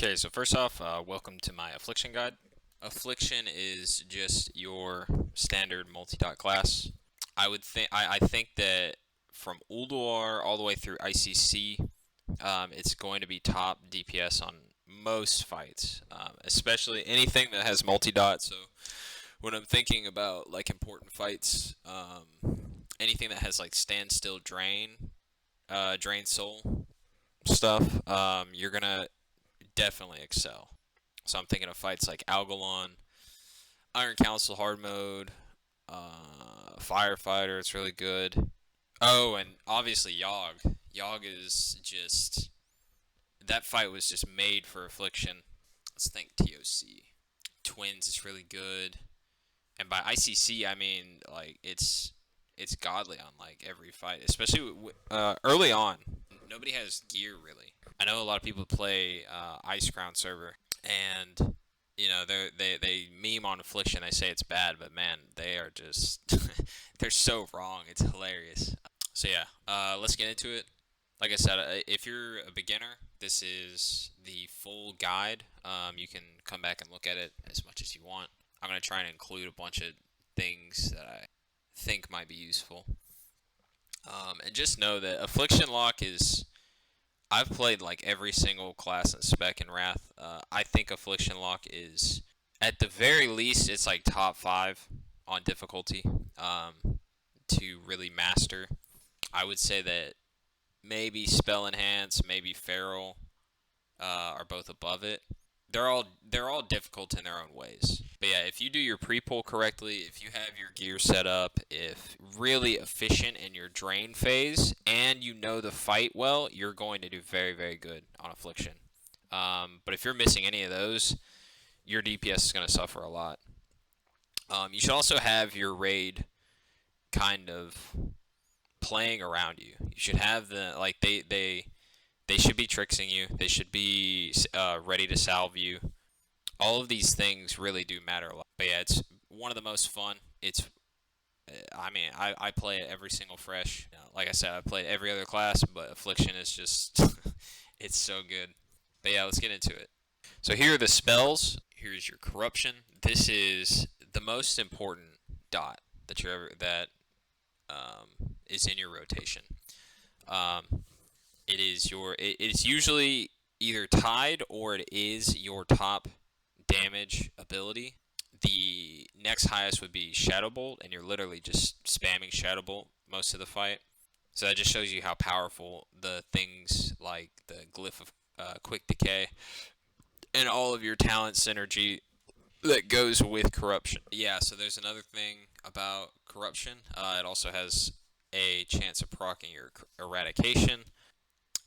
Okay, so first off, welcome to my Affliction guide. Affliction is just your standard multi-dot class. I think that from ulduar all the way through ICC, it's going to be top DPS on most fights, especially anything that has multi-dot. So when I'm thinking about like important fights, anything that has like standstill, drain soul stuff, you're gonna definitely excel. So I'm thinking of fights like algalon, Iron Council hard mode, Firefighter. It's really good. Oh, and obviously Yogg. Yogg is just, that fight was just made for Affliction. Let's think TOC. Twins is really good. And by ICC, I mean like it's godly on like every fight, especially early on. Nobody has gear really. I know a lot of people play Ice Crown server, and you know they meme on Affliction. They say it's bad, but man, they are just they're so wrong. It's hilarious. So yeah, let's get into it. Like I said, if you're a beginner, this is the full guide. You can come back and look at it as much as you want. I'm gonna try and include a bunch of things that I think might be useful. And just know that Affliction Lock is, I've played like every single class in Spec and Wrath. I think Affliction Lock is, at the very least, it's like top 5 on difficulty to really master. I would say that maybe Spell Enhance, maybe Feral are both above it. They're all difficult in their own ways. But yeah, if you do your pre-pull correctly, if you have your gear set up, if really efficient in your drain phase, and you know the fight well, you're going to do very, very good on Affliction. But if you're missing any of those, your DPS is going to suffer a lot. You should also have your raid kind of playing around you. You should have the, like, they should be trixing you. They should be ready to salve you. All of these things really do matter a lot. But yeah, it's one of the most fun. It's, I mean, I play it every single fresh. You know, like I said, I played every other class, but Affliction is just, it's so good. But yeah, let's get into it. So here are the spells. Here's your Corruption. This is the most important dot that you're ever, that is in your rotation. It is usually either tied or it is your top damage ability. The next highest would be Shadow Bolt, and you're literally just spamming Shadow Bolt most of the fight. So that just shows you how powerful the things like the Glyph of Quick Decay and all of your talent synergy that goes with Corruption. Yeah, so there's another thing about Corruption. It also has a chance of proccing your Eradication.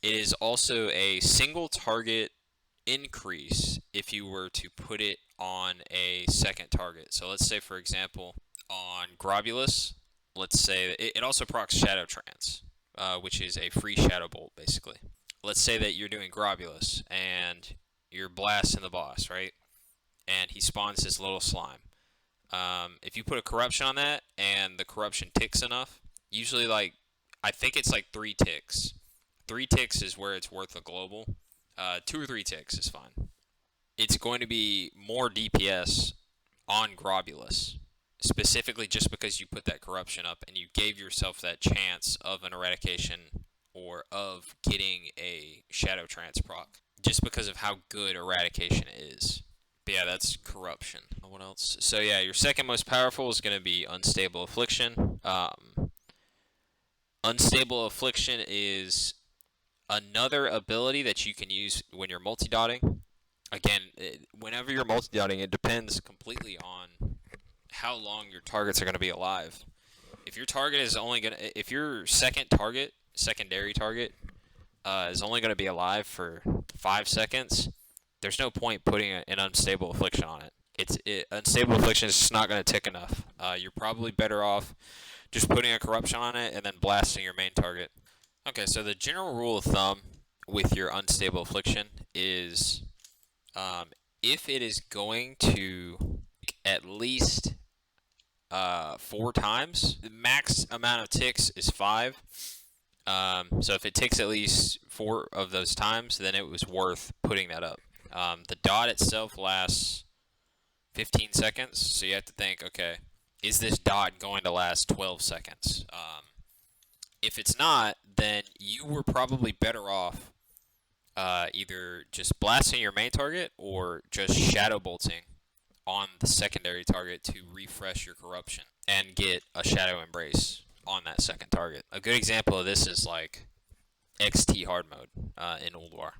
It is also a single target increase if you were to put it on a second target. So let's say, for example, on Globulus, let's say that it also procs Shadow Trance, which is a free Shadow Bolt, basically. Let's say that you're doing Globulus, and you're blasting the boss, right? And he spawns his little slime. If you put a Corruption on that, and the Corruption ticks enough, usually, like, I think it's like 3 ticks. 3 ticks is where it's worth a global. 2 or 3 ticks is fine. It's going to be more DPS on Globulus, specifically just because you put that Corruption up and you gave yourself that chance of an Eradication or of getting a Shadow Trance proc, just because of how good Eradication is. But yeah, that's Corruption. What else? So yeah, your second most powerful is going to be Unstable Affliction. Unstable Affliction is another ability that you can use when you're multi-dotting. Again, whenever you're multi-dotting, it depends completely on how long your targets are going to be alive. If your target is only going to, if your secondary target, is only going to be alive for 5 seconds, there's no point putting an Unstable Affliction on it. Unstable Affliction is just not going to tick enough. You're probably better off just putting a Corruption on it and then blasting your main target. Okay, so the general rule of thumb with your Unstable Affliction is if it is going to at least 4 times, the max amount of ticks is 5. So if it ticks at least 4 of those times, then it was worth putting that up. The dot itself lasts 15 seconds, so you have to think, okay, is this dot going to last 12 seconds? If it's not, then you were probably better off either just blasting your main target or just shadow bolting on the secondary target to refresh your corruption and get a shadow embrace on that second target. A good example of this is like XT hard mode in ulduar.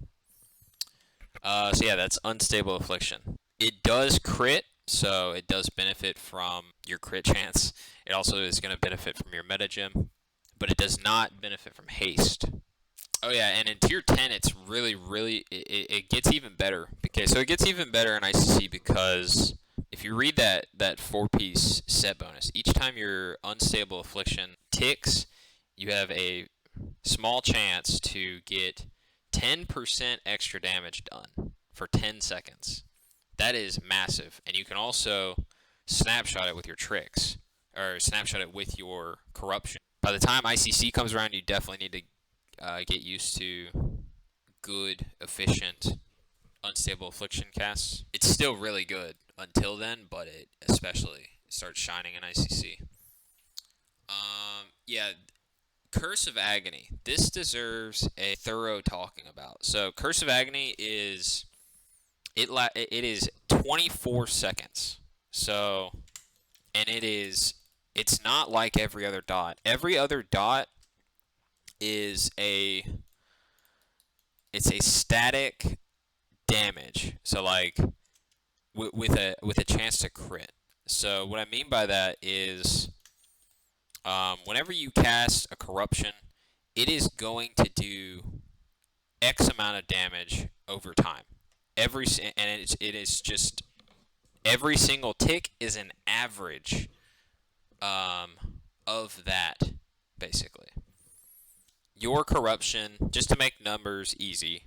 So yeah, that's unstable affliction. It does crit, so it does benefit from your crit chance. It also is going to benefit from your meta gem, but it does not benefit from haste. Oh yeah, and in tier 10, it's really, it gets even better. Okay, so it gets even better in ICC because if you read that 4-piece set bonus, each time your unstable affliction ticks, you have a small chance to get 10% extra damage done for 10 seconds. That is massive, and you can also snapshot it with your tricks, or snapshot it with your corruption. By the time ICC comes around, you definitely need to get used to good, efficient, unstable affliction casts. It's still really good until then, but it especially starts shining in ICC. Yeah, Curse of Agony. This deserves a thorough talking about. So, Curse of Agony is it is 24 seconds. So, and it's not like every other dot. Every other dot is it's a static damage. So like with a chance to crit. So what I mean by that is whenever you cast a corruption, it is going to do X amount of damage over time. It is just every single tick is an average of that, basically. Your corruption, just to make numbers easy,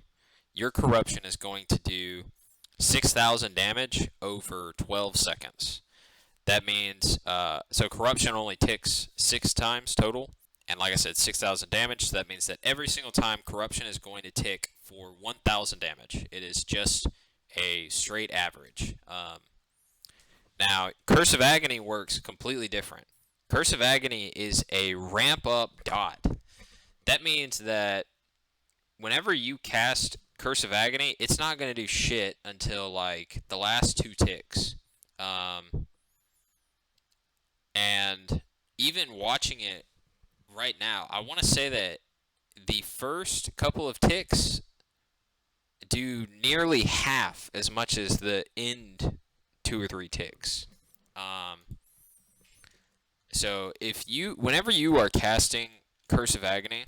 your corruption is going to do 6,000 damage over 12 seconds. That means, so corruption only ticks 6 times total, and like I said, 6,000 damage, so that means that every single time corruption is going to tick for 1,000 damage. It is just a straight average. Now, Curse of Agony works completely different. Curse of Agony is a ramp-up dot. That means that whenever you cast Curse of Agony, it's not going to do shit until, like, the last 2 ticks. And even watching it right now, I want to say that the first couple of ticks do nearly half as much as the end 2 or 3 ticks. So whenever you are casting Curse of Agony,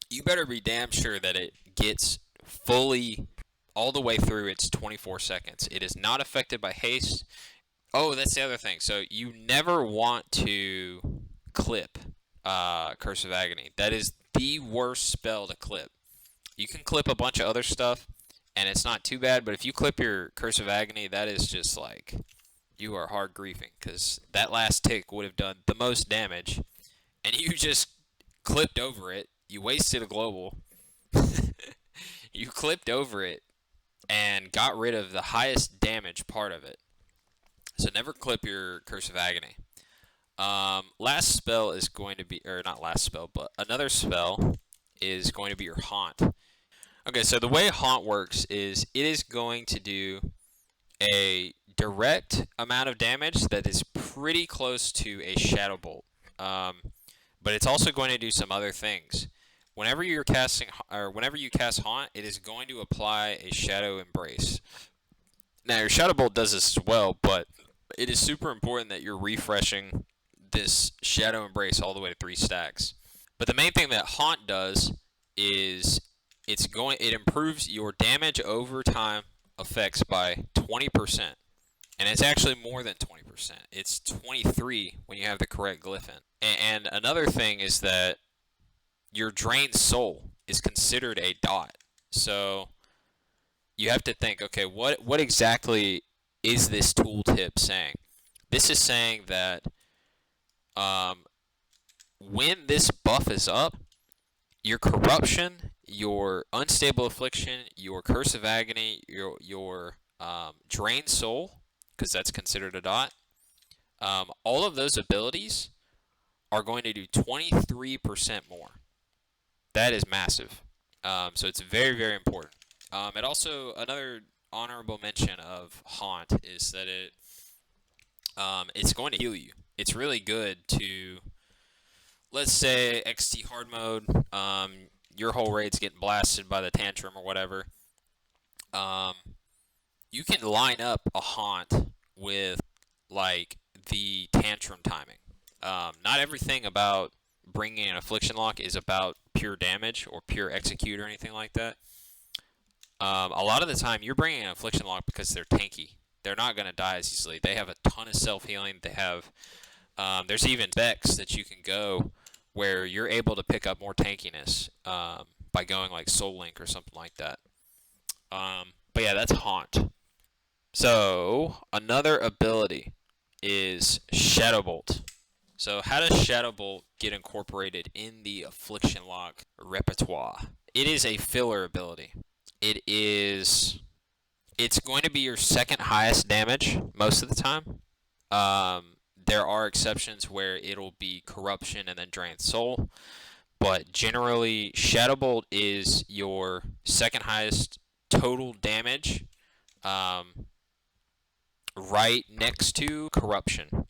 you better be damn sure that it gets fully all the way through its 24 seconds. It is not affected by haste. Oh, that's the other thing. So you never want to clip Curse of Agony. That is the worst spell to clip. You can clip a bunch of other stuff, and it's not too bad, but if you clip your Curse of Agony, that is just like, you are hard griefing, because that last tick would have done the most damage, and you just clipped over it. You wasted a global. You clipped over it and got rid of the highest damage part of it. So never clip your Curse of Agony. Last spell is going to be, or not last spell, but another spell is going to be your Haunt. Okay, so the way Haunt works is it is going to do a direct amount of damage that is pretty close to a Shadow Bolt. But it's also going to do some other things. Whenever you're casting, or whenever you cast Haunt, it is going to apply a Shadow Embrace. Now, your Shadow Bolt does this as well, but it is super important that you're refreshing this Shadow Embrace all the way to 3 stacks. But the main thing that Haunt does is it improves your damage over time effects by 20%. And it's actually more than 20%. It's 23 when you have the correct glyph in. And another thing is that your Drained Soul is considered a dot. So you have to think, okay, what exactly is this tooltip saying? This is saying that when this buff is up, your corruption your Unstable Affliction, your Curse of Agony, your Drained Soul, because that's considered a dot. All of those abilities are going to do 23% more. That is massive. So it's very, very important. It also, another honorable mention of Haunt is that it's going to heal you. It's really good to, let's say, XT hard mode, your whole raid's getting blasted by the tantrum or whatever. You can line up a Haunt with, like, the tantrum timing. Not everything about bringing an Affliction Lock is about pure damage or pure execute or anything like that. A lot of the time, you're bringing an Affliction Lock because they're tanky. They're not going to die as easily. They have a ton of self-healing. They have, there's even specs that you can go where you're able to pick up more tankiness by going like Soul Link or something like that. But yeah, that's Haunt. So another ability is Shadow Bolt. So how does Shadow Bolt get incorporated in the Affliction Lock repertoire? It is a filler ability. It's going to be your second highest damage most of the time. There are exceptions where it'll be Corruption and then Drained Soul, but generally Shadow Bolt is your second highest total damage, right next to Corruption.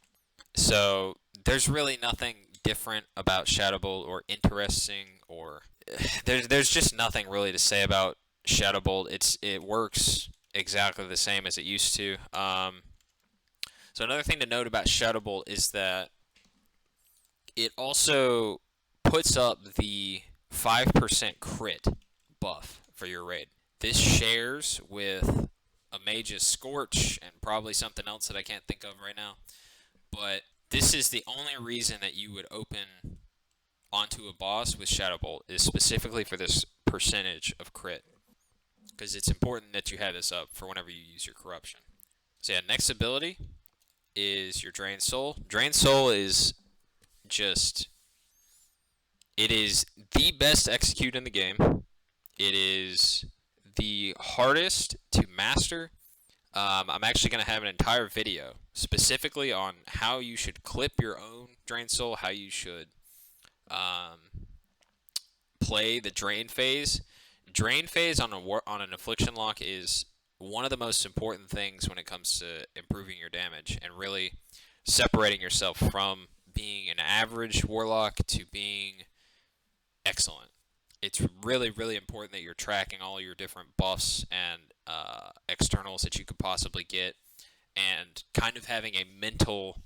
So there's really nothing different about Shadow Bolt or interesting, or there's just nothing really to say about Shadow Bolt. It works exactly the same as it used to. So another thing to note about Shadow Bolt is that it also puts up the 5% crit buff for your raid. This shares with a Mage's Scorch and probably something else that I can't think of right now. But this is the only reason that you would open onto a boss with Shadow Bolt, is specifically for this percentage of crit. Because it's important that you have this up for whenever you use your Corruption. So yeah, next ability is your Drained Soul. Drained Soul is just, it is the best execute in the game. It is the hardest to master. I'm actually going to have an entire video specifically on how you should clip your own Drained Soul, how you should play the Drain phase. Drain phase on an Affliction Lock is one of the most important things when it comes to improving your damage and really separating yourself from being an average Warlock to being excellent. It's really, really important that you're tracking all your different buffs and externals that you could possibly get, and kind of having a mental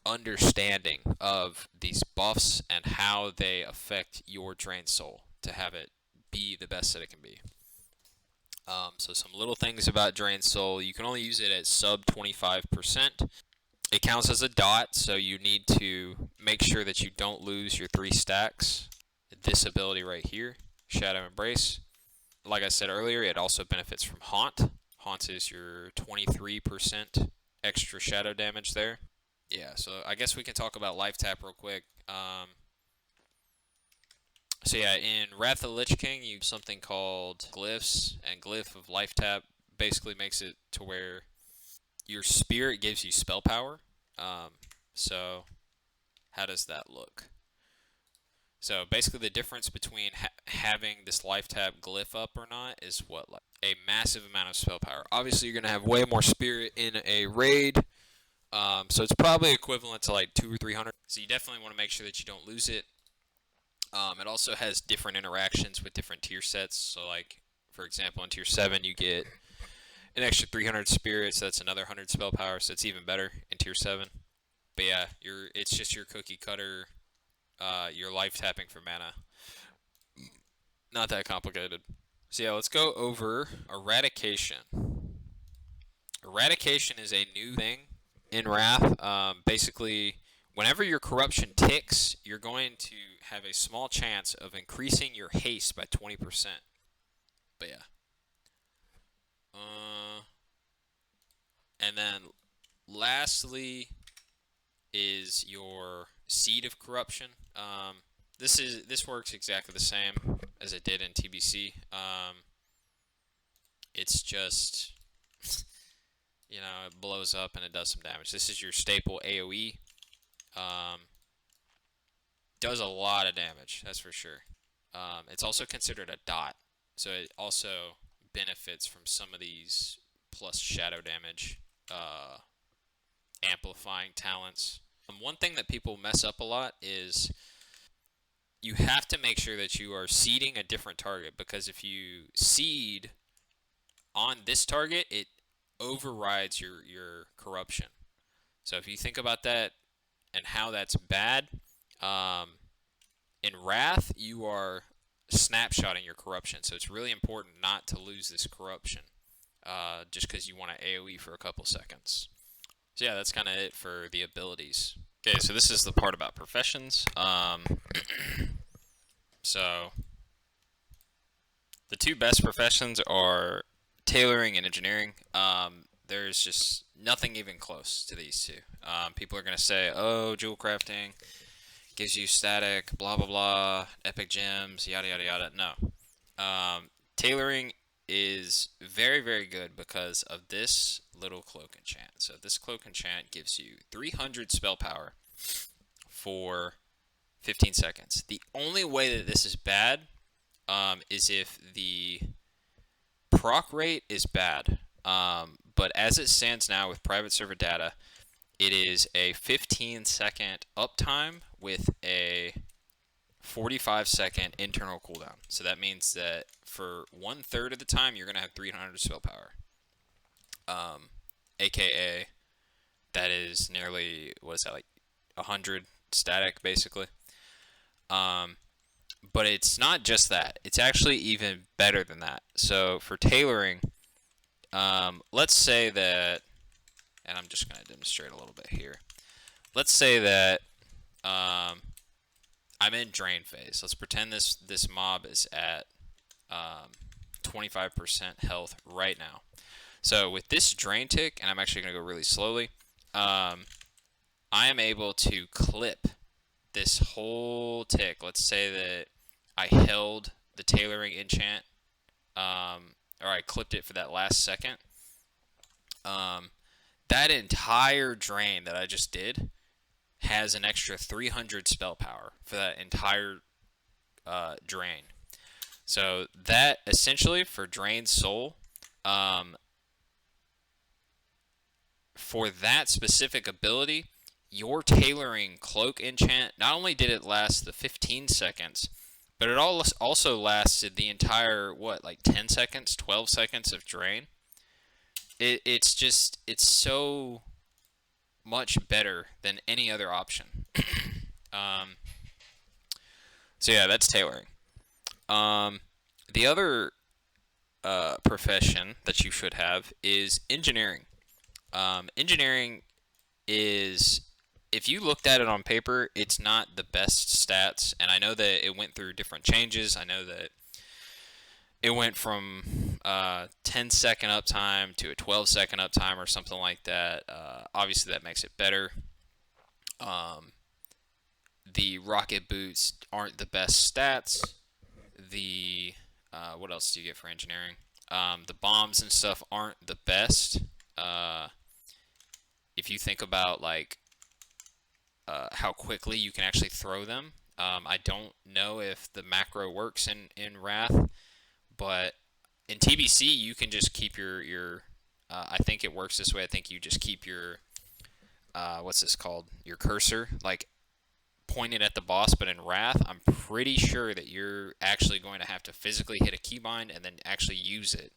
understanding of these buffs and how they affect your Drained Soul to have it be the best that it can be. So some little things about Drained Soul: you can only use it at sub 25%. It counts as a dot, so you need to make sure that you don't lose your 3 stacks. This ability right here, Shadow Embrace. Like I said earlier, it also benefits from Haunt. Haunt is your 23% extra shadow damage there. Yeah, so I guess we can talk about Life Tap real quick. So yeah, in Wrath of the Lich King, you use something called Glyphs, and Glyph of Life Tap basically makes it to where your spirit gives you spell power. So how does that look? So basically the difference between having this Life Tap glyph up or not is what, like a massive amount of spell power. Obviously you're going to have way more spirit in a raid, so it's probably equivalent to like 200 or 300. So you definitely want to make sure that you don't lose it. It also has different interactions with different tier sets. So like, for example, in tier 7 you get an extra 300 spirits, so that's another 100 spell power, so it's even better in tier 7. But yeah, it's just your cookie cutter, your life tapping for mana. Not that complicated. So yeah, let's go over Eradication. Eradication is a new thing in Wrath. Basically, whenever your Corruption ticks, you're going to have a small chance of increasing your haste by 20%. But yeah. And then lastly is your Seed of Corruption. this works exactly the same as it did in TBC. It's just it blows up and it does some damage. This is your staple AoE. Does a lot of damage, that's for sure. It's also considered a dot, so it also benefits from some of these plus shadow damage amplifying talents. One thing that people mess up a lot is you have to make sure that you are seeding a different target, because if you seed on this target, it overrides your corruption. So if you think about that and how that's bad, in Wrath, you are snapshotting your corruption, so it's really important not to lose this corruption just because you want to AoE for a couple seconds. So yeah, that's kind of it for the abilities. Okay, so this is the part about professions. So the two best professions are tailoring and engineering. There's just nothing even close to these two. People are going to say, oh, jewel crafting gives you static, blah, blah, blah, epic gems, yada, yada, yada. No. Tailoring is very, very good because of this little cloak enchant. So this cloak enchant gives you 300 spell power for 15 seconds. The only way that this is bad is if the proc rate is bad. But as it stands now with private server data, it is a 15-second uptime with a 45-second internal cooldown. So that means that for 1/3 of the time, you're going to have 300 spell power. AKA, that is nearly, what is that, like 100 static, basically. But it's not just that. It's actually even better than that. So for tailoring, let's say that, and I'm just going to demonstrate a little bit here. Let's say that I'm in drain phase. Let's pretend this mob is at 25% health right now. So with this drain tick, and I'm actually going to go really slowly, I am able to clip this whole tick. Let's say that I held the tailoring enchant, or I clipped it for that last second. That entire drain that I just did has an extra 300 spell power for that entire drain. So that essentially for Drained Soul, for that specific ability, your tailoring cloak enchant, not only did it last the 15 seconds, but it also lasted the entire, what, like 10 seconds, 12 seconds of drain. It's so much better than any other option. So yeah, that's tailoring. The other profession that you should have is engineering. Engineering is, if you looked at it on paper, it's not the best stats, and I know that it went through different changes. I know that it went from 10-second uptime to a 12-second uptime or something like that. Obviously, that makes it better. The rocket boots aren't the best stats. The what else do you get for engineering? The bombs and stuff aren't the best. If you think about like how quickly you can actually throw them, I don't know if the macro works in Wrath, but in TBC you can just keep your I think it works this way. I think you just keep your what's this called? Your cursor like pointed at the boss, but in Wrath, I'm pretty sure that you're actually going to have to physically hit a keybind and then actually use it.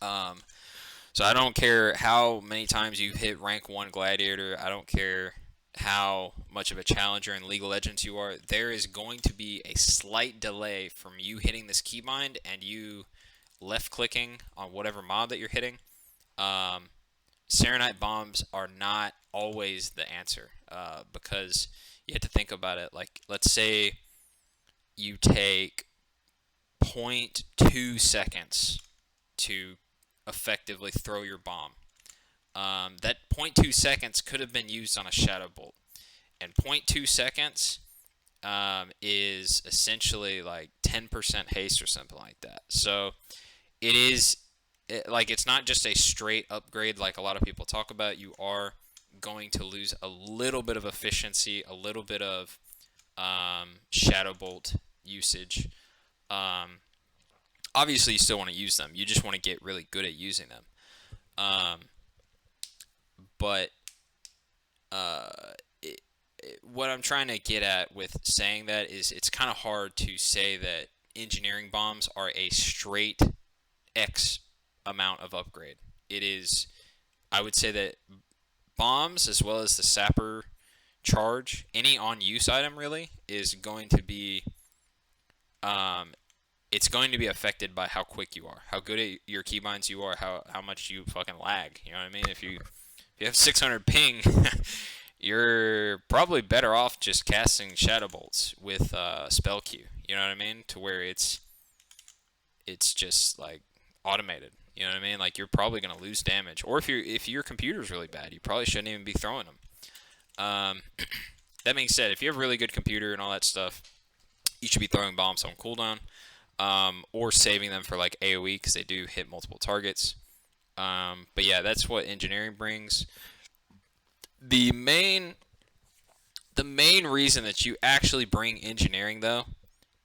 So I don't care how many times you hit rank 1 gladiator. I don't care how much of a challenger in League of Legends you are. There is going to be a slight delay from you hitting this keybind and you left clicking on whatever mob that you're hitting. Serenite bombs are not always the answer because you have to think about it. Like, let's say you take 0.2 seconds to effectively throw your bomb. That 0.2 seconds could have been used on a Shadow Bolt. And 0.2 seconds is essentially like 10% haste or something like that. So it is like it's not just a straight upgrade like a lot of people talk about. You are going to lose a little bit of efficiency, a little bit of shadow bolt usage. Obviously, you still want to use them. You just want to get really good at using them. But what I'm trying to get at with saying that is it's kind of hard to say that engineering bombs are a straight X amount of upgrade. It is, I would say that bombs as well as the sapper charge, any on use item really, is going to be it's going to be affected by how quick you are, how good at your keybinds you are, how much you fucking lag. You know what I mean? If you have 600 ping, you're probably better off just casting shadow bolts with spell queue. You know what I mean? To where it's just like automated. You know what I mean? Like you're probably gonna lose damage, or if your computer's really bad, you probably shouldn't even be throwing them. That being said, if you have a really good computer and all that stuff, you should be throwing bombs on cooldown, or saving them for like AoE because they do hit multiple targets. But yeah, that's what engineering brings. The main reason that you actually bring engineering though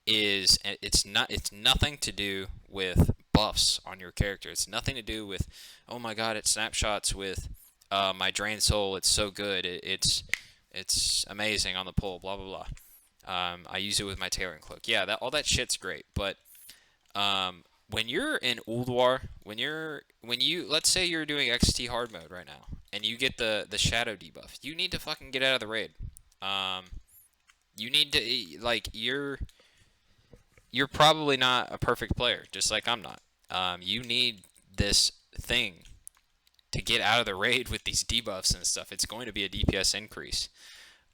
is it's nothing to do with buffs on your character. It's nothing to do with, oh my god, it snapshots with my drain soul. It's so good. It's amazing on the pull. Blah blah blah. I use it with my tailoring cloak. Yeah, all that shit's great. But when you're in ulduar, when you let's say you're doing XT hard mode right now, and you get the shadow debuff, you need to fucking get out of the raid. You need to like you're probably not a perfect player, just like I'm not. You need this thing to get out of the raid with these debuffs and stuff. It's going to be a DPS increase.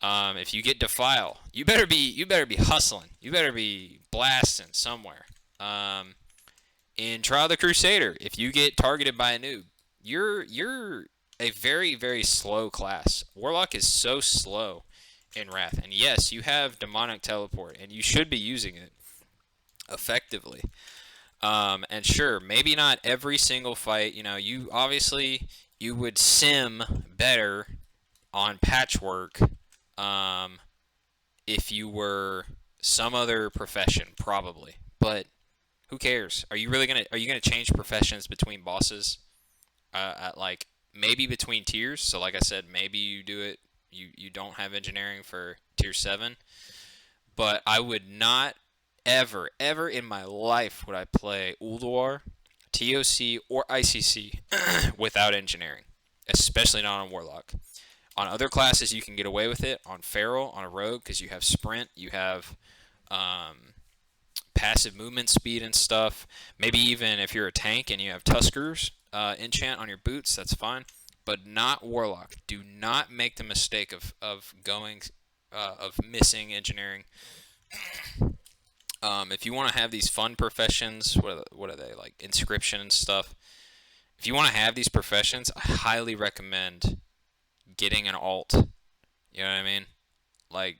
If you get defile, you better be hustling. You better be blasting somewhere. In Trial of the Crusader, if you get targeted by a noob, you're a very, very slow class. Warlock is so slow in Wrath, and yes, you have demonic teleport, and you should be using it effectively. And sure, maybe not every single fight. You know, you would sim better on patchwork if you were some other profession, probably. But who cares? Are you gonna change professions between bosses? At like maybe between tiers. So like I said, maybe you do it. You don't have engineering for tier 7. But I would not ever in my life would I play ulduar, TOC, or ICC without engineering, especially not on Warlock. On other classes, you can get away with it. On Feral, on a Rogue, because you have Sprint, you have passive movement speed and stuff. Maybe even if you're a tank and you have Tuskers enchant on your boots, that's fine. But not Warlock. Do not make the mistake of missing engineering. If you want to have these fun professions, what are they, like inscription and stuff? If you want to have these professions, I highly recommend getting an alt. You know what I mean? Like,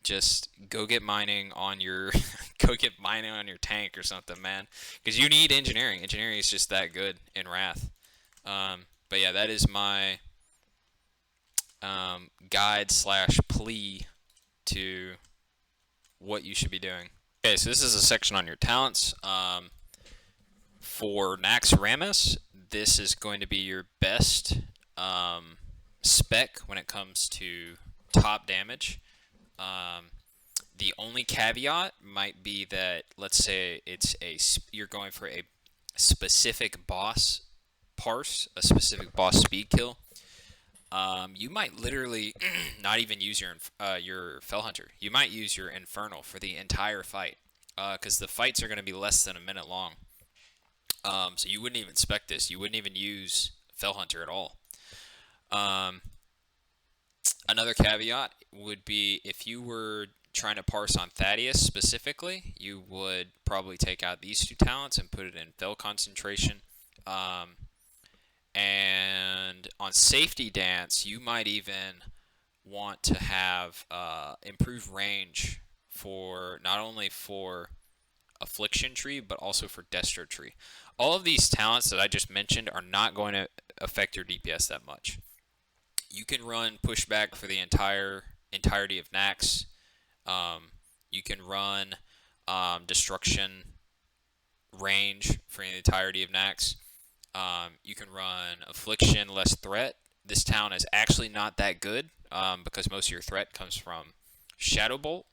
just go get mining on your tank or something, man. Because you need engineering. Engineering is just that good in Wrath. But yeah, that is my guide / plea to what you should be doing. Okay, so this is a section on your talents. For Naxxramas, this is going to be your best spec when it comes to top damage. The only caveat might be that, let's say you're going for a specific boss parse, a specific boss speed kill. You might literally not even use your Fell Hunter. You might use your Infernal for the entire fight, because the fights are going to be less than a minute long. So you wouldn't even spec this. You wouldn't even use Fell Hunter at all. Another caveat would be if you were trying to parse on Thaddeus specifically, you would probably take out these 2 talents and put it in Fell Concentration. And on Safety Dance, you might even want to have improved range for not only for Affliction Tree, but also for Destro Tree. All of these talents that I just mentioned are not going to affect your DPS that much. You can run pushback for the entirety of Nax. You can run destruction range for the entirety of Nax. You can run Affliction, less threat. This talent is actually not that good because most of your threat comes from Shadow Bolt,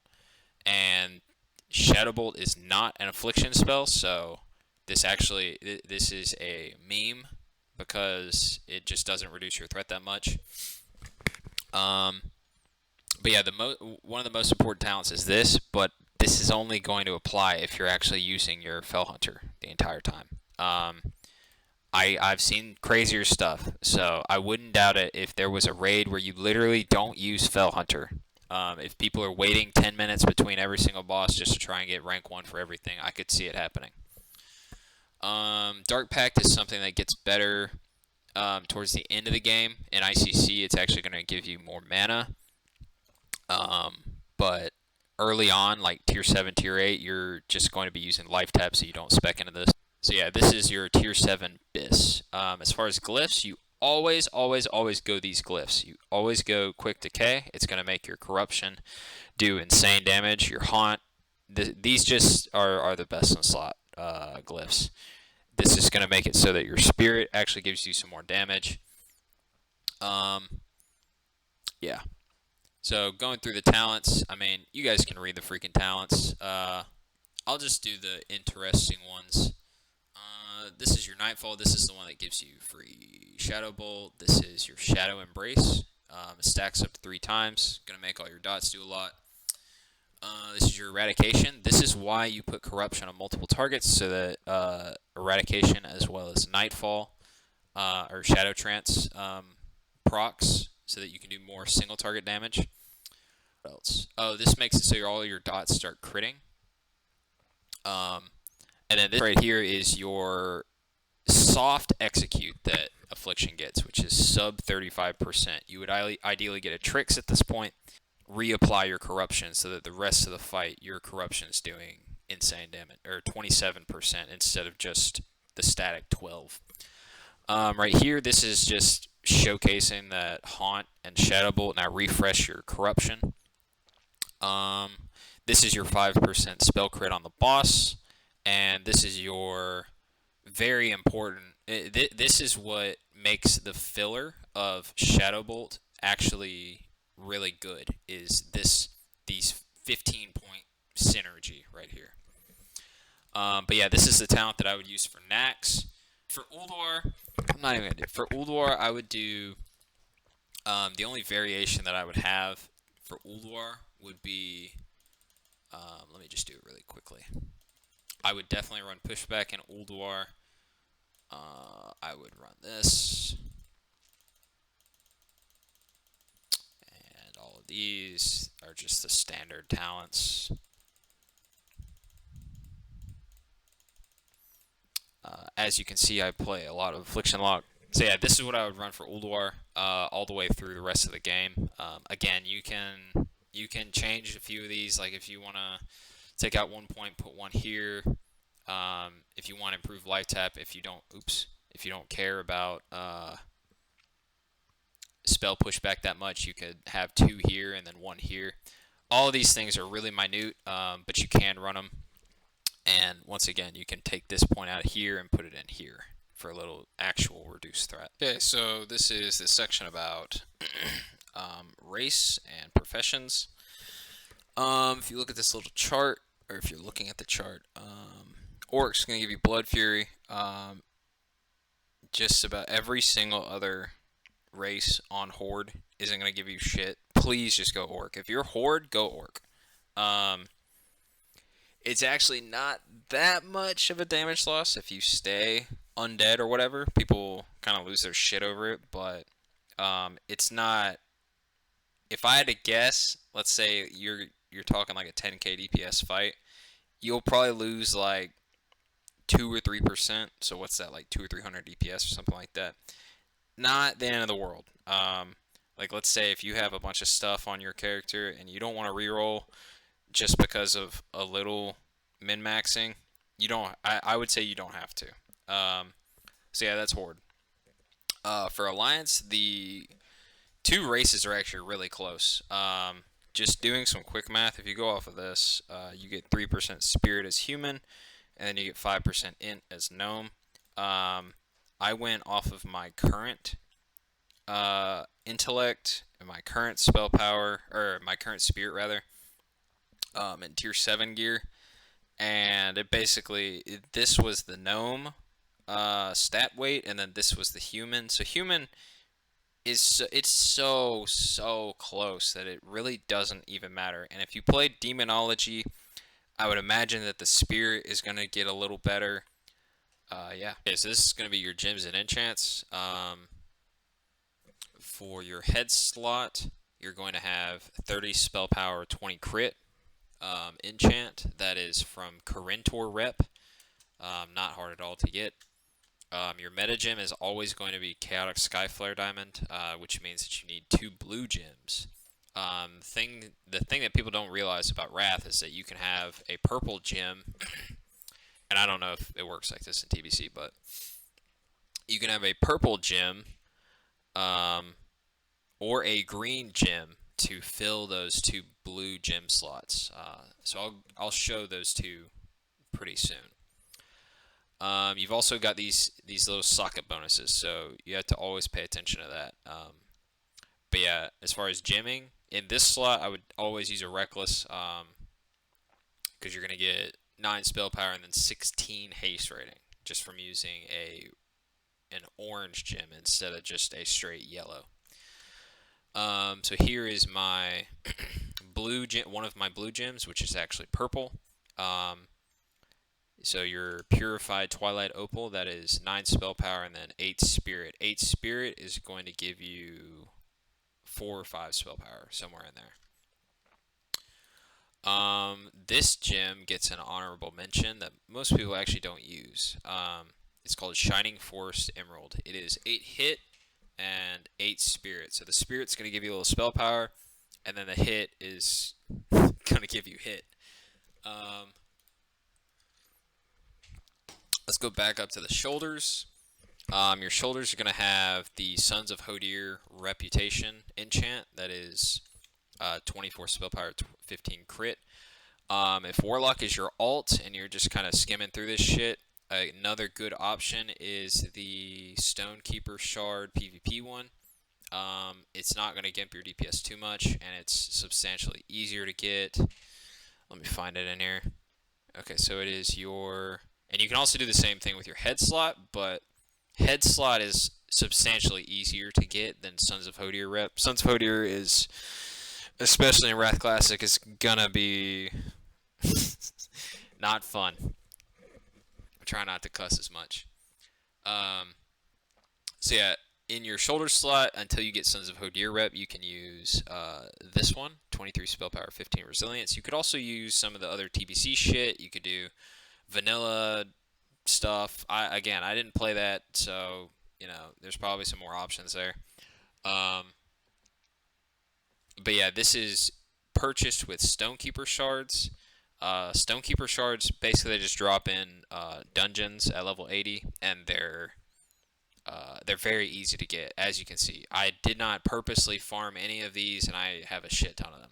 and Shadow Bolt is not an Affliction spell, so this is a meme because it just doesn't reduce your threat that much. But yeah, one of the most important talents is this, but this is only going to apply if you're actually using your Fell Hunter the entire time. I've seen crazier stuff, so I wouldn't doubt it if there was a raid where you literally don't use Fell Hunter. If people are waiting 10 minutes between every single boss just to try and get rank 1 for everything, I could see it happening. Dark Pact is something that gets better towards the end of the game. In ICC, it's actually going to give you more mana. But early on, like Tier 7, Tier 8, you're just going to be using Life Tap so you don't spec into this. So yeah, this is your Tier 7 Bis. As far as Glyphs, you always go these Glyphs. You always go Quick Decay. It's going to make your Corruption do insane damage. Your Haunt, these just are the best in slot Glyphs. This is going to make it so that your Spirit actually gives you some more damage. Yeah. So going through the talents, I mean, you guys can read the freaking talents. I'll just do the interesting ones. This is your Nightfall. This is the one that gives you free Shadow Bolt. This is your Shadow Embrace. It stacks up to 3 times. Going to make all your dots do a lot. This is your Eradication. This is why you put Corruption on multiple targets, so that Eradication as well as Nightfall or Shadow Trance procs, so that you can do more single target damage. What else? Oh, this makes it so all your dots start critting. And then this right here is your soft execute that Affliction gets, which is sub 35%. You would ideally get a Tricks at this point, reapply your Corruption so that the rest of the fight your Corruption is doing insane damage, or 27% instead of just the static 12. Right here, this is just showcasing that Haunt and Shadow Bolt now refresh your Corruption. This is your 5% spell crit on the boss, and this is your very important. This is what makes the filler of Shadow Bolt actually really good. Is these 15-point synergy right here. But yeah, this is the talent that I would use for Nax. For Ulduar, I'm not even gonna do it. For Ulduar, I would do the only variation that I would have for Ulduar would be. Let me just do it really quickly. I would definitely run pushback in Ulduar. I would run this. And all of these are just the standard talents. As you can see, I play a lot of Affliction Warlock. So yeah, this is what I would run for Ulduar all the way through the rest of the game. Again, you can change a few of these. Like if you want to take out 1 point, put 1 here. If you want to improve life tap, if you don't care about spell pushback that much, you could have 2 here and then 1 here. All of these things are really minute, but you can run them. And once again, you can take this point out here and put it in here for a little actual reduced threat. Okay, so this is the section about race and professions. If you look at this little chart, or if you're looking at the chart, Orc's going to give you Blood Fury. Just about every single other race on Horde isn't going to give you shit. Please just go Orc. If you're Horde, go Orc. It's actually not that much of a damage loss if you stay undead or whatever. People kind of lose their shit over it, but it's not. If I had to guess, let's say you're talking like a 10k DPS fight, you'll probably lose like 2 or 3%. So what's that, like 200 or 300 DPS or something like that? Not the end of the world. Like, let's say if you have a bunch of stuff on your character and you don't want to reroll just because of a little min-maxing, you don't. I would say you don't have to. So yeah, that's Horde. For Alliance, the two races are actually really close. Just doing some quick math, if you go off of this, you get 3% Spirit as human, and then you get 5% Int as gnome. I went off of my current intellect and my current spell power, or my current spirit rather, in tier 7 gear, and it basically, this was the gnome stat weight, and then this was the human. So human is, it's so close that it really doesn't even matter. And if you play demonology, I would imagine that the spirit is going to get a little better. Yeah. Okay, so this is going to be your gems and enchants. For your head slot, you're going to have 30 spell power, 20 crit. Enchant, that is from Corintor Rep. Not hard at all to get. Your meta gem is always going to be Chaotic Skyflare Diamond, which means that you need 2 blue gems. The thing that people don't realize about Wrath is that you can have a purple gem, and I don't know if it works like this in TBC, but you can have a purple gem or a green gem to fill those 2 blue gem slots. So I'll show those two pretty soon. You've also got these little socket bonuses, so you have to always pay attention to that. But yeah, as far as gemming, in this slot, I would always use a Reckless, because you're going to get 9 spell power and then 16 haste rating, just from using an orange gem instead of just a straight yellow. So here is my blue gem, one of my blue gems, which is actually purple. So your Purified Twilight Opal, that is 9 spell power and then 8 spirit. 8 spirit is going to give you 4 or 5 spell power, somewhere in there. This gem gets an honorable mention that most people actually don't use. It's called Shining Forest Emerald. It is 8 hit and 8 spirit. So the spirit's going to give you a little spell power, and then the hit is going to give you hit. Let's go back up to the shoulders. Your shoulders are going to have the Sons of Hodir Reputation enchant. That is 24 spell power, 15 crit. If Warlock is your alt and you're just kind of skimming through this shit, another good option is the Stonekeeper Shard PvP one. It's not going to gimp your DPS too much, and it's substantially easier to get. Let me find it in here. Okay, so it is your... And you can also do the same thing with your head slot, but head slot is substantially easier to get than Sons of Hodir Rep. Sons of Hodir is, especially in Wrath Classic, is gonna be not fun. I try not to cuss as much. So yeah, in your shoulder slot, until you get Sons of Hodir Rep, you can use this one, 23 spell power, 15 resilience. You could also use some of the other TBC shit. You could do vanilla stuff. I didn't play that, so you know there's probably some more options there. But yeah, this is purchased with Stonekeeper shards. Stonekeeper shards, basically they just drop in dungeons at level 80, and they're very easy to get, as you can see. I did not purposely farm any of these, and I have a shit ton of them.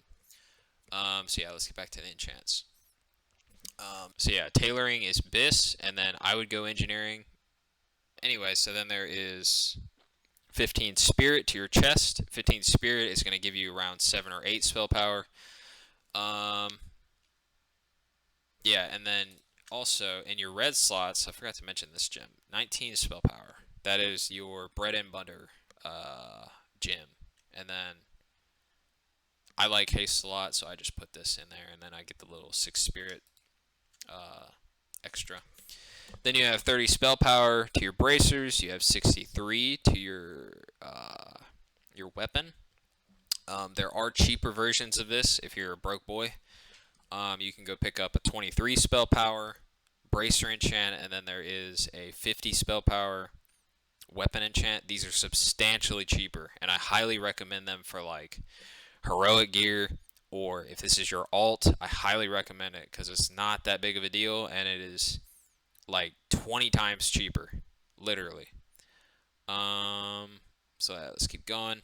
So yeah, let's get back to the enchants. So yeah, tailoring is BIS, and then I would go engineering. Anyway, so then there is 15 spirit to your chest. 15 spirit is going to give you around 7 or 8 spell power. Yeah, and then also in your red slots, I forgot to mention this gem, 19 spell power. That is your bread and butter gem. And then I like haste a lot, so I just put this in there, and then I get the little 6 spirit extra. Then you have 30 spell power to your bracers. You have 63 to your weapon. There are cheaper versions of this if you're a broke boy. You can go pick up a 23 spell power bracer enchant, and then there is a 50 spell power weapon enchant. These are substantially cheaper, and I highly recommend them for like heroic gear, or if this is your alt, I highly recommend it because it's not that big of a deal, and it is like 20 times cheaper, literally. So let's keep going.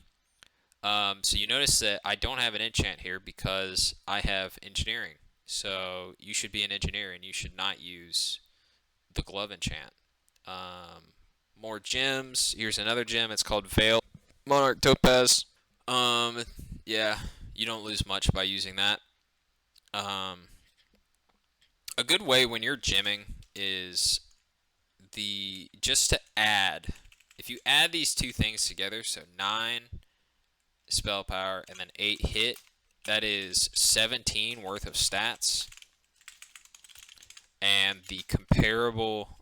So you notice that I don't have an enchant here because I have engineering. So you should be an engineer and you should not use the glove enchant. More gems. Here's another gem. It's called Veil Monarch Topaz. Yeah, you don't lose much by using that. A good way when you're gemming is just to add. If you add these two things together, so 9 spell power and then 8 hit, that is 17 worth of stats. And the comparable,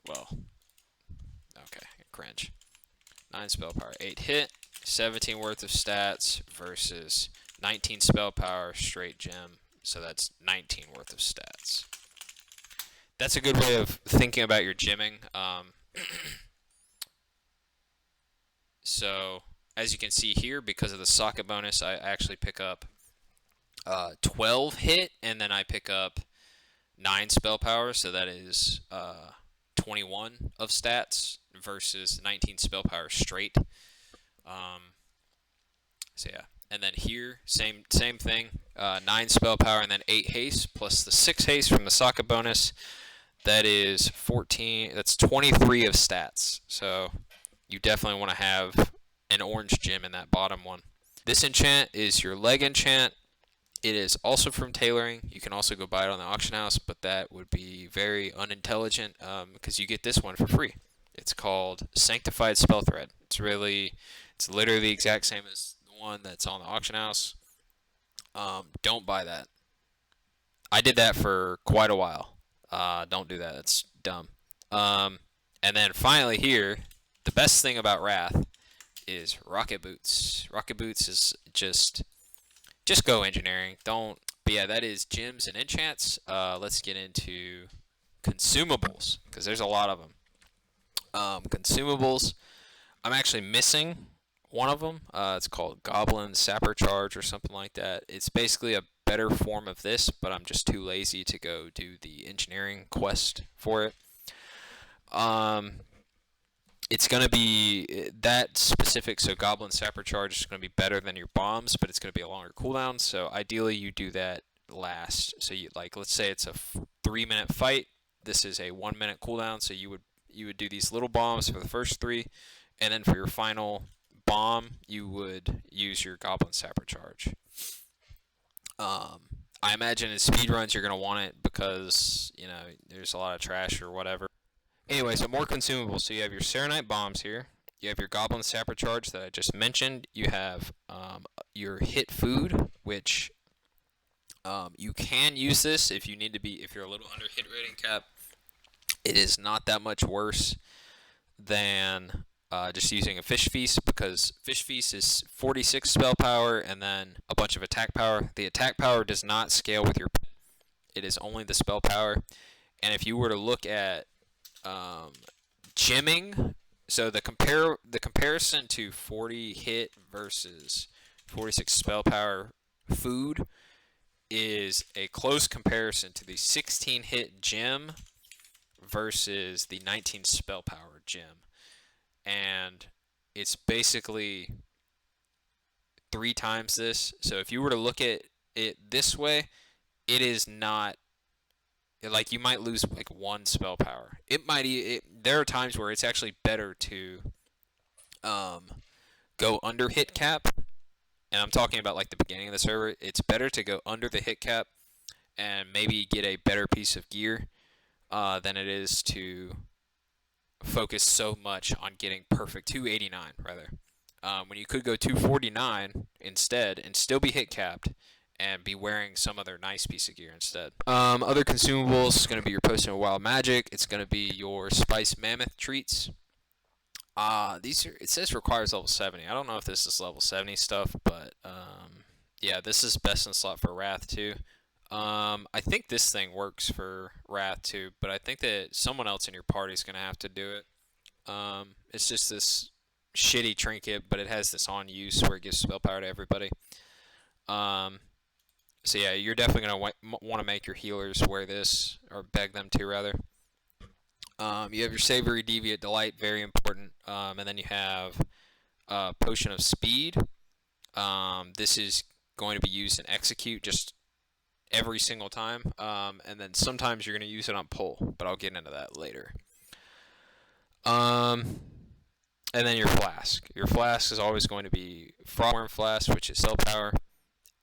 well, okay, cringe. 9 spell power, 8 hit, 17 worth of stats versus 19 spell power, straight gem, so that's 19 worth of stats. That's a good way of thinking about your gemming. So, as you can see here, because of the socket bonus, I actually pick up 12 hit, and then I pick up 9 spell power, so that is 21 of stats versus 19 spell power straight. So yeah, and then here, same thing, 9 spell power and then 8 haste, plus the 6 haste from the socket bonus. That is 14, that's 23 of stats. So you definitely want to have an orange gem in that bottom one. This enchant is your leg enchant. It is also from tailoring. You can also go buy it on the auction house, but that would be very unintelligent because you get this one for free. It's called Sanctified Spell Thread. It's literally the exact same as the one that's on the auction house. Don't buy that. I did that for quite a while. Don't do that. It's dumb. And then finally here, the best thing about Wrath is Rocket Boots. Rocket Boots is just go engineering. But yeah, that is gems and enchants. Let's get into consumables, because there's a lot of them. Consumables, I'm actually missing one of them. It's called Goblin Sapper Charge or something like that. It's basically a better form of this, but I'm just too lazy to go do the engineering quest for it. It's going to be that specific, so Goblin Sapper Charge is going to be better than your bombs, but it's going to be a longer cooldown, so ideally you do that last. So you, like, let's say it's a 3-minute fight. This is a 1-minute cooldown, so you would do these little bombs for the first 3, and then for your final bomb, you would use your Goblin Sapper Charge. I imagine in speedruns you're going to want it because, you know, there's a lot of trash or whatever. Anyway, so more consumables. So you have your Serenite Bombs here. You have your Goblin Sapper Charge that I just mentioned. You have your Hit Food, which you can use this if you need to be, if you're a little under hit rating cap. It is not that much worse than just using a Fish Feast, because Fish Feast is 46 spell power and then a bunch of attack power. The attack power does not scale with your pet. It is only the spell power. And if you were to look at gemming, so the comparison to 40 hit versus 46 spell power food is a close comparison to the 16 hit gem versus the 19 spell power gem. And it's basically 3 times this. So if you were to look at it this way, it is not, like, you might lose like 1 spell power. There are times where it's actually better to go under hit cap, and I'm talking about like the beginning of the server. It's better to go under the hit cap and maybe get a better piece of gear than it is to focus so much on getting perfect 289 rather. When you could go 249 instead and still be hit capped and be wearing some other nice piece of gear instead. Other consumables is going to be your Potion of Wild Magic. It's going to be your Spice Mammoth treats. It says requires level 70. I don't know if this is level 70 stuff, but yeah, this is best in slot for Wrath too. I think this thing works for Wrath too, but I think that someone else in your party is gonna have to do it. It's just this shitty trinket, but it has this on use where it gives spell power to everybody. Um, so yeah, you're definitely gonna want to make your healers wear this, or beg them to rather. You have your Savory Deviate Delight, very important, and then you have Potion of Speed. This is going to be used in Execute just every single time, and then sometimes you're going to use it on Pull, but I'll get into that later. And then your Flask. Your Flask is always going to be Frostmourne Flask, which is Cell Power,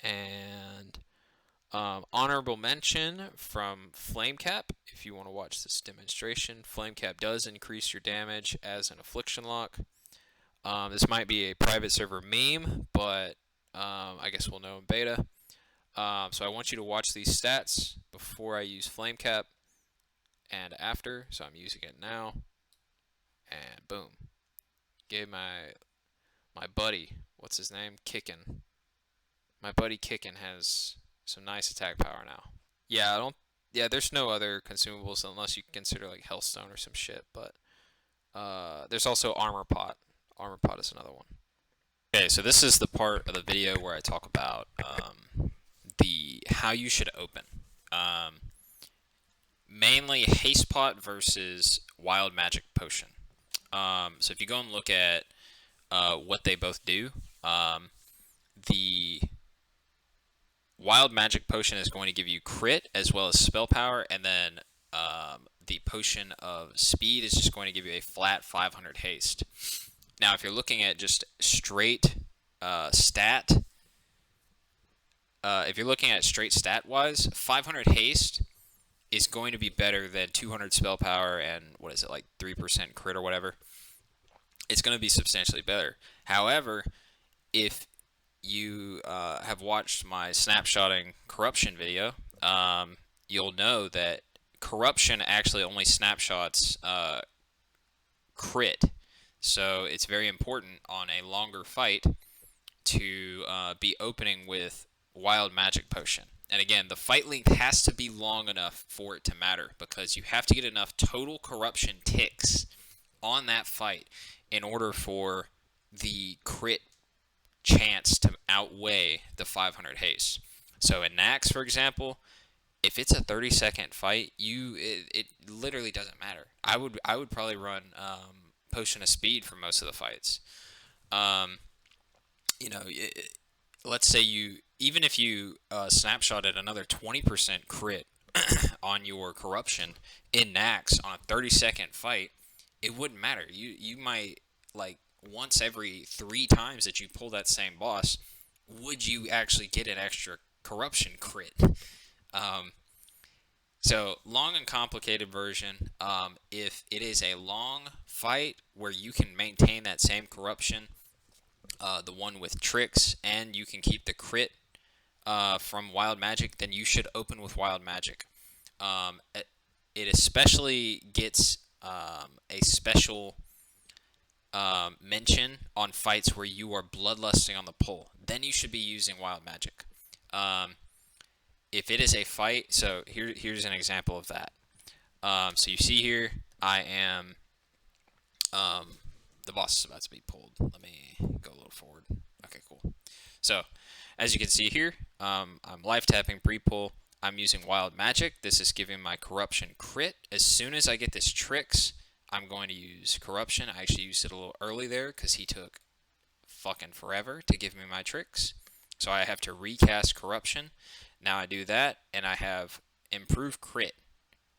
and honorable mention from Flamecap. If you want to watch this demonstration, Flamecap does increase your damage as an Affliction Lock. This might be a private server meme, but I guess we'll know in beta. So I want you to watch these stats before I use Flamecap and after. So I'm using it now, and boom. Gave my buddy, what's his name? Kickin'. My buddy Kickin' has some nice attack power now. Yeah, there's no other consumables unless you consider like Hellstone or some shit, but there's also Armor Pot. Armor Pot is another one. Okay, so this is the part of the video where I talk about how you should open. Mainly Haste Pot versus Wild Magic Potion. So if you go and look at what they both do, the Wild Magic Potion is going to give you crit as well as spell power, and then the Potion of Speed is just going to give you a flat 500 haste. Now, if you're looking at just straight stat, if you're looking at straight stat-wise, 500 haste is going to be better than 200 spell power and, what is it, like 3% crit or whatever. It's going to be substantially better. However, if you have watched my snapshotting corruption video, you'll know that corruption actually only snapshots crit. So it's very important on a longer fight to be opening with Wild Magic Potion. And again, the fight length has to be long enough for it to matter, because you have to get enough total corruption ticks on that fight in order for the crit chance to outweigh the 500 haste. So in Nax, for example, if it's a 30-second fight, it literally doesn't matter. I would probably run Potion of Speed for most of the fights. Let's say even if you snapshotted another 20% crit on your corruption in Nax on a 30-second fight, it wouldn't matter. You might, like, once every 3 times that you pull that same boss, would you actually get an extra corruption crit? So, long and complicated version, if it is a long fight where you can maintain that same corruption, the one with tricks, and you can keep the crit from Wild Magic, then you should open with Wild Magic. It especially gets a special mention on fights where you are bloodlusting on the pull. Then you should be using Wild Magic. If it is a fight, so here's an example of that. So you see here, I am, the boss is about to be pulled. Let me go a little forward. Okay, cool. So, as you can see here, I'm life tapping pre-pull. I'm using Wild Magic. This is giving my corruption crit. As soon as I get this tricks, I'm going to use corruption. I actually used it a little early there because he took fucking forever to give me my tricks. So I have to recast corruption. Now I do that, and I have improved crit.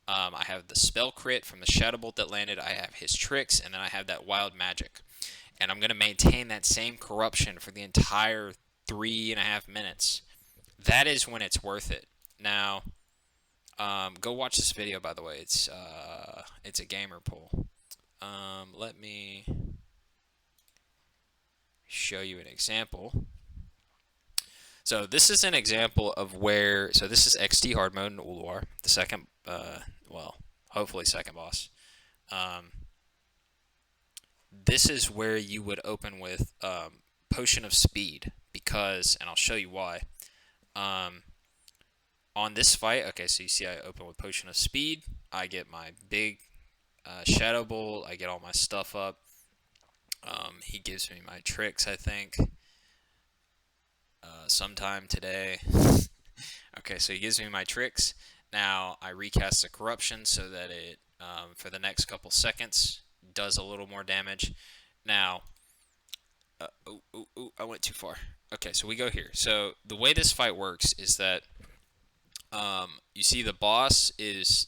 I have the spell crit from the Shadow Bolt that landed. I have his tricks, and then I have that Wild Magic. And I'm going to maintain that same corruption for the entire 3.5 minutes. That is when it's worth it. Now, go watch this video, by the way. It's a gamer pull. Let me show you an example. So this is an example of where, so this is XT hard mode in Ulduar, the second, well, hopefully second boss. This is where you would open with Potion of Speed, because, and I'll show you why. On on this fight, okay, so you see I open with Potion of Speed. I get my big Shadow Bolt. I get all my stuff up. He gives me my tricks, I think, sometime today. Okay, so he gives me my tricks. Now I recast the Corruption so that it, for the next couple seconds, does a little more damage. Now, I went too far. Okay, so we go here. So the way this fight works is that you see the boss is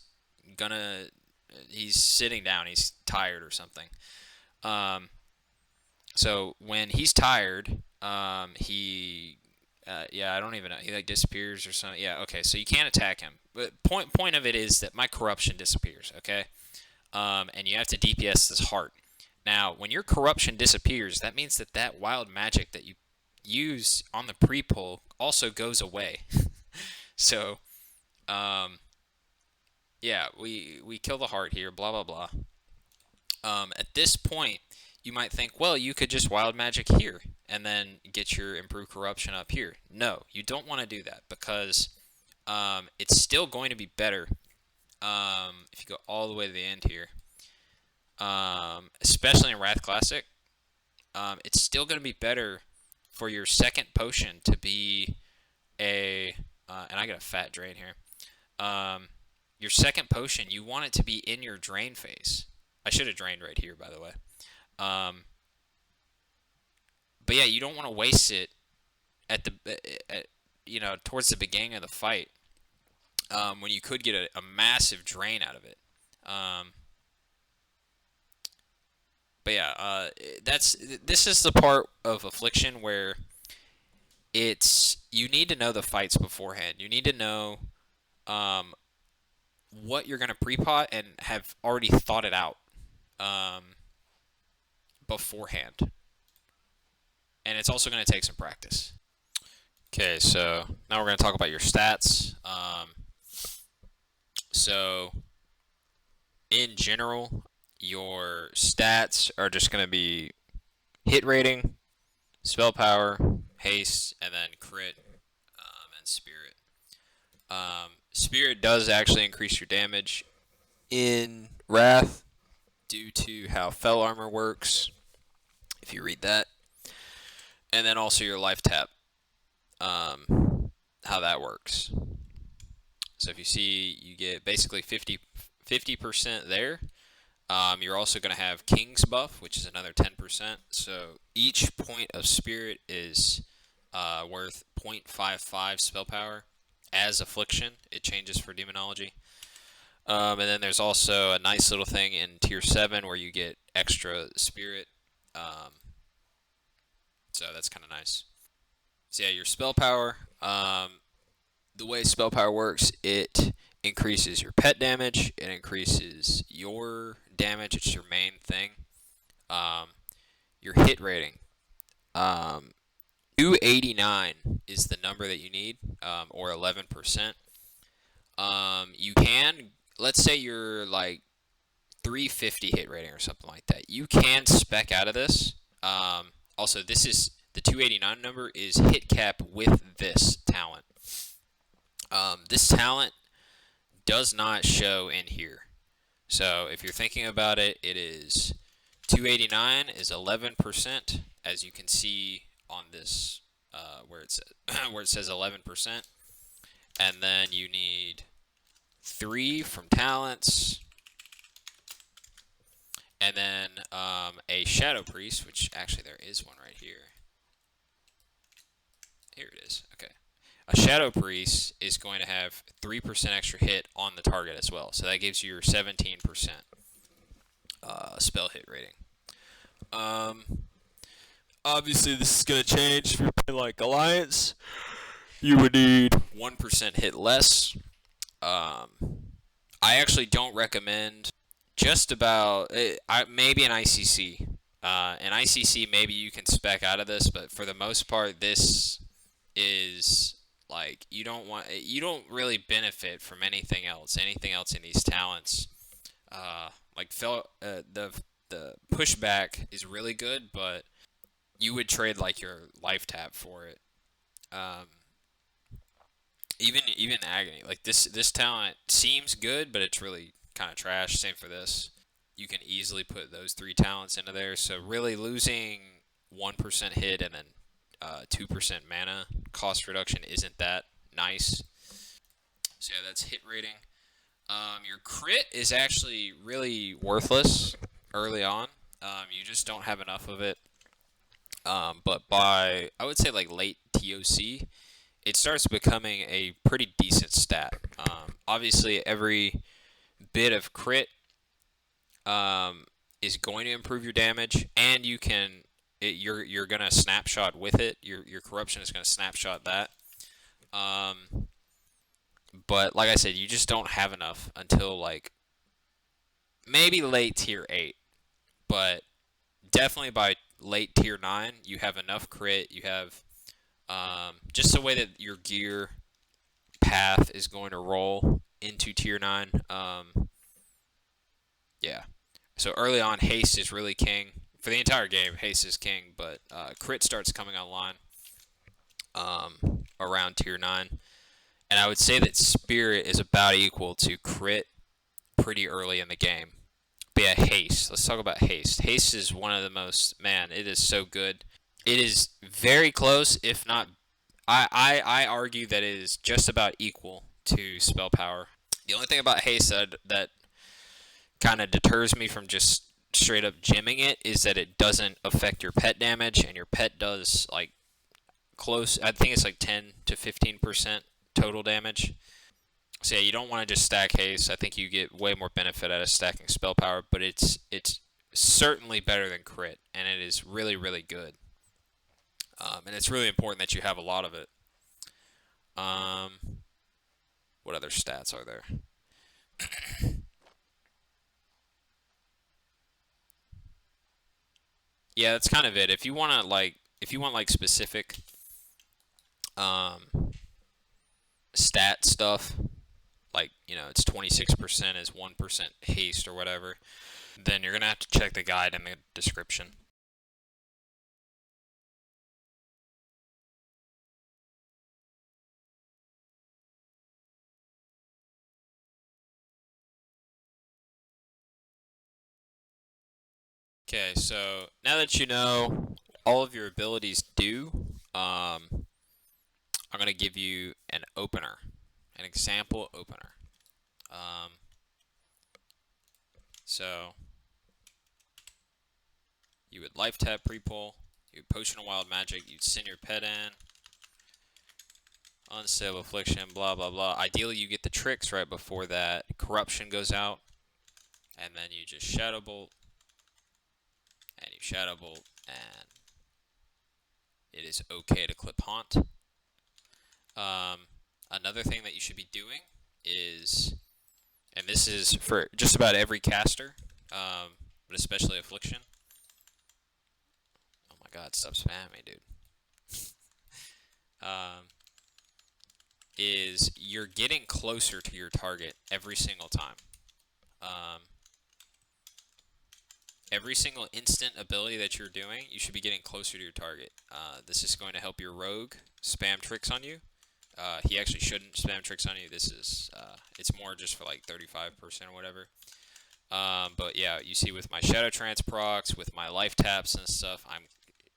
gonna, he's sitting down, he's tired or something. So when he's tired, yeah, I don't even know. He like disappears or something. Yeah, okay. So you can't attack him. But point of it is that my corruption disappears. Okay, and you have to DPS this heart. Now, when your corruption disappears, that means that that wild magic that you use on the Prepot also goes away. So, yeah, we kill the heart here. Blah blah blah. At this point, you might think, well, you could just wild magic here and then get your improved corruption up here. No, you don't want to do that because it's still going to be better if you go all the way to the end here, especially in Wrath Classic. It's still going to be better for your second potion to be a, and I got a fat drain here. Your second potion, you want it to be in your drain phase. I should have drained right here, by the way. But yeah, you don't want to waste it at the, towards the beginning of the fight, when you could get a massive drain out of it. But yeah, this is the part of Affliction where you need to know the fights beforehand. You need to know what you're gonna pre-pot and have already thought it out beforehand. And it's also going to take some practice. Okay, so now we're going to talk about your stats. So, in general, your stats are just going to be hit rating, spell power, haste, and then crit, and spirit. Spirit does actually increase your damage in Wrath due to how Fell Armor works, if you read that. And then also your life tap, how that works. So if you see, you get basically 50% there. You're also going to have King's buff, which is another 10%. So each point of spirit is worth 0.55 spell power. As Affliction, it changes for Demonology. And then there's also a nice little thing in Tier 7 where you get extra spirit. So that's kind of nice. So yeah, your spell power, the way spell power works, it increases your pet damage, it increases your damage, it's your main thing. Your hit rating, 289 is the number that you need, or 11%. You can, let's say you're like 350 hit rating or something like that. You can spec out of this. Also, this is the 289 number is hit cap with this talent. This talent does not show in here. So if you're thinking about it, it is 289 is 11%, as you can see on this where it says 11%, and then you need 3 from talents. And then a Shadow Priest, which actually there is one right here. Here it is. Okay. A Shadow Priest is going to have 3% extra hit on the target as well. So that gives you your 17% spell hit rating. Obviously, this is going to change if you're playing like Alliance. You would need 1% hit less. I actually don't recommend just about, maybe an ICC. An ICC, maybe you can spec out of this, but for the most part, this is like, you don't really benefit from anything else in these talents. Like the pushback is really good, but you would trade like your life tap for it. Even agony. Like this talent seems good, but it's really kind of trash. Same for this. You can easily put those 3 talents into there. So really losing 1% hit and then 2% mana cost reduction isn't that nice. So yeah, that's hit rating. Your crit is actually really worthless early on. You just don't have enough of it. But by, I would say, like late TOC, it starts becoming a pretty decent stat. Obviously, every bit of crit is going to improve your damage, and you're gonna snapshot with it. Your corruption is gonna snapshot that. But like I said, you just don't have enough until like maybe late tier 8, but definitely by late tier 9, you have enough crit. You have just the way that your gear path is going to roll into tier 9. Yeah. So early on, Haste is really king. For the entire game, Haste is king, but crit starts coming online around tier 9. And I would say that Spirit is about equal to crit pretty early in the game. But yeah, Haste. Let's talk about Haste. Haste is one of the most, man, it is so good. It is very close, if not, I argue that it is just about equal to spell power. The only thing about Haste that kind of deters me from just straight up gymming it is that it doesn't affect your pet damage, and your pet does like close, I think it's like 10 to 15% total damage. So yeah, you don't want to just stack Haste. I think you get way more benefit out of stacking spell power, but it's certainly better than crit, and it is really, really good. And it's really important that you have a lot of it. What other stats are there? Yeah, that's kind of it. If you want specific stat stuff, like, you know, it's 26% is 1% haste or whatever, then you're going to have to check the guide in the description. Okay, so now that you know all of your abilities do, I'm going to give you an opener, an example opener. So you would life tap Prepot, you would potion of wild magic, you'd send your pet in, unstable affliction, blah blah blah. Ideally you get the tricks right before that corruption goes out, and then you just shadow bolt, and you shadow bolt, and it is okay to clip haunt. Another thing that you should be doing is, and this is for just about every caster, but especially Affliction. Oh my god, stop spamming, dude. Is you're getting closer to your target every single time. Every single instant ability that you're doing, you should be getting closer to your target. This is going to help your rogue spam tricks on you. He actually shouldn't spam tricks on you. This is, it's more just for like 35% or whatever. But yeah, you see with my Shadow Trance procs, with my life taps and stuff, I'm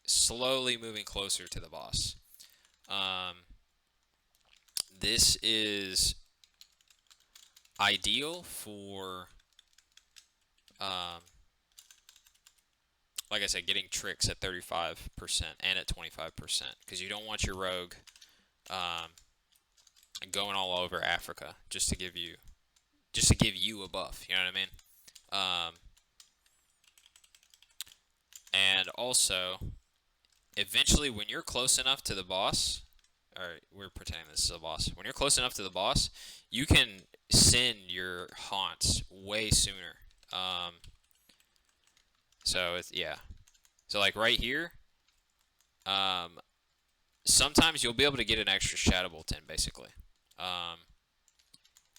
slowly moving closer to the boss. This is ideal for, like I said, getting tricks at 35% and at 25%, because you don't want your rogue going all over Africa just to give you a buff. You know what I mean? And also, eventually, when you're close enough to the boss, or we're pretending this is a boss. When you're close enough to the boss, you can send your haunts way sooner. So it's, yeah. So like right here, sometimes you'll be able to get an extra Shadow Bolt in, basically.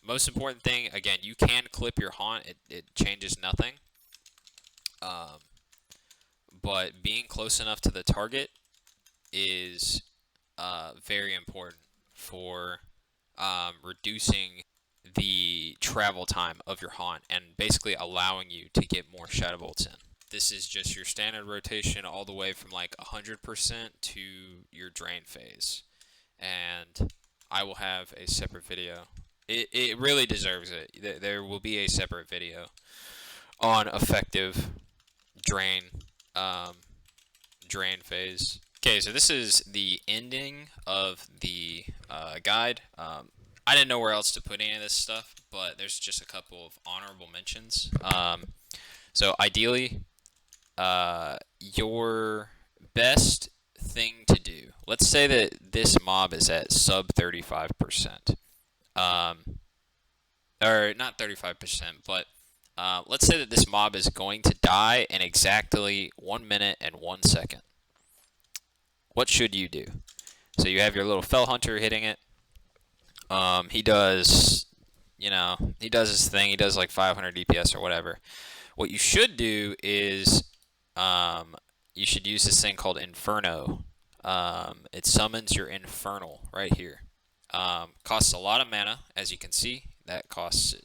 Most important thing, again, you can clip your haunt. It changes nothing. But being close enough to the target is very important for reducing the travel time of your haunt and basically allowing you to get more shadow bolts in. This is just your standard rotation all the way from like 100% to your drain phase. And I will have a separate video. It really deserves it. There will be a separate video on effective drain drain phase. Okay, so this is the ending of the guide. I didn't know where else to put any of this stuff, but there's just a couple of honorable mentions. So ideally, your best thing to do, let's say that this mob is at sub 35%. Or not 35%, but let's say that this mob is going to die in exactly 1 minute and 1 second. What should you do? So you have your little fell hunter hitting it. He does, you know, he does his thing. He does like 500 DPS or whatever. What you should do is you should use this thing called Inferno. It summons your Infernal right here. Costs a lot of mana, as you can see. That costs,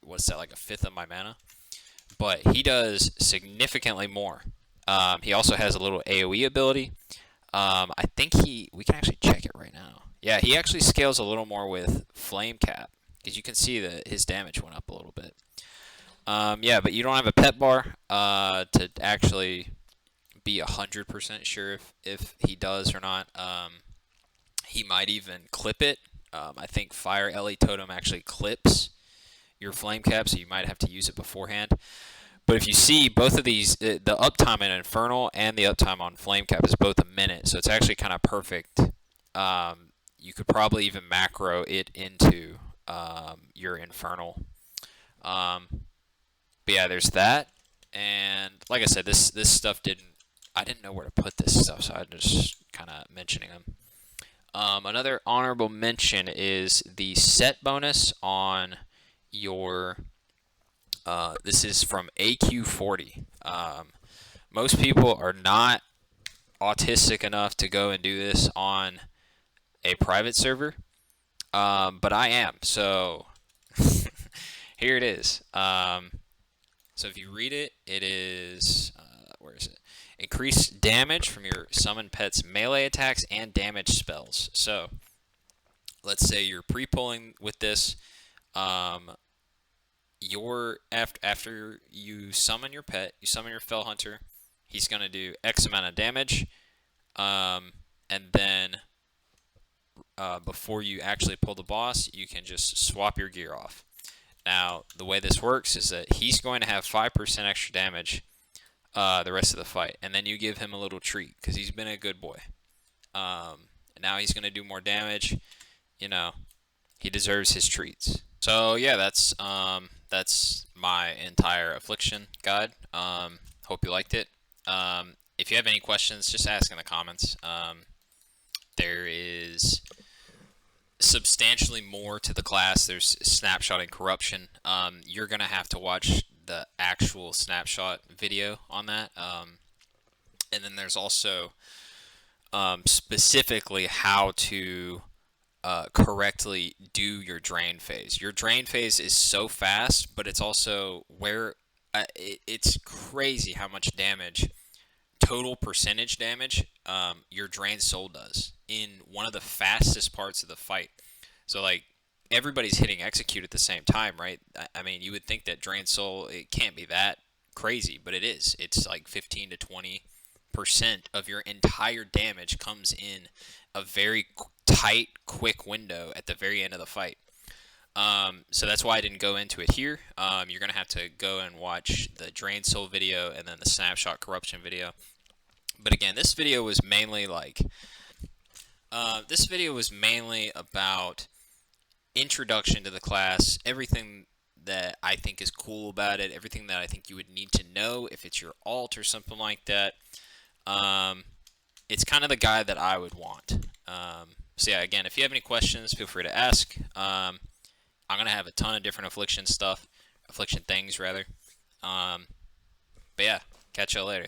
what's that, like a fifth of my mana? But he does significantly more. He also has a little AoE ability. I think we can actually check it right now. Yeah, he actually scales a little more with Flame Cap, because you can see that his damage went up a little bit. Yeah, but you don't have a pet bar to actually be 100% sure if he does or not. He might even clip it. I think Fire Ellie Totem actually clips your Flame Cap, so you might have to use it beforehand. But if you see both of these, the uptime in Infernal and the uptime on Flame Cap is both a minute, so it's actually kind of perfect. You could probably even macro it into your Infernal. But yeah, there's that. And like I said, this stuff I didn't know where to put this stuff, so I'm just kind of mentioning them. Another honorable mention is the set bonus on your. This is from AQ40. Most people are not autistic enough to go and do this on a private server, but I am. So here it is. So if you read it, it is where is it? Increase damage from your summon pet's melee attacks and damage spells. So let's say you're pre-pulling with this. After you summon your pet, you summon your fell hunter, he's gonna do X amount of damage, and then before you actually pull the boss, you can just swap your gear off. Now, the way this works is that he's going to have 5% extra damage the rest of the fight, and then you give him a little treat because he's been a good boy. And now he's gonna do more damage. You know, he deserves his treats. So yeah, that's my entire Affliction guide. Hope you liked it. If you have any questions, just ask in the comments. There is substantially more to the class. There's snapshot and corruption. You're gonna have to watch the actual snapshot video on that. And then there's also specifically how to correctly do your drain phase. Your drain phase is so fast, but it's also where it's crazy how much damage, total percentage damage, your drain soul does in one of the fastest parts of the fight. So like everybody's hitting execute at the same time, right? I mean, you would think that drain soul, it can't be that crazy, but it is. It's like 15 to 20% of your entire damage comes in a very tight, quick window at the very end of the fight. So that's why I didn't go into it here. You're going to have to go and watch the Drain Soul video and then the Snapshot Corruption video. But again, this video was mainly like... this video was mainly about introduction to the class, everything that I think is cool about it, everything that I think you would need to know if it's your alt or something like that. It's kind of the guide that I would want. So yeah, again, if you have any questions, feel free to ask. I'm going to have a ton of different Affliction stuff, Affliction things rather. But yeah, catch y'all later.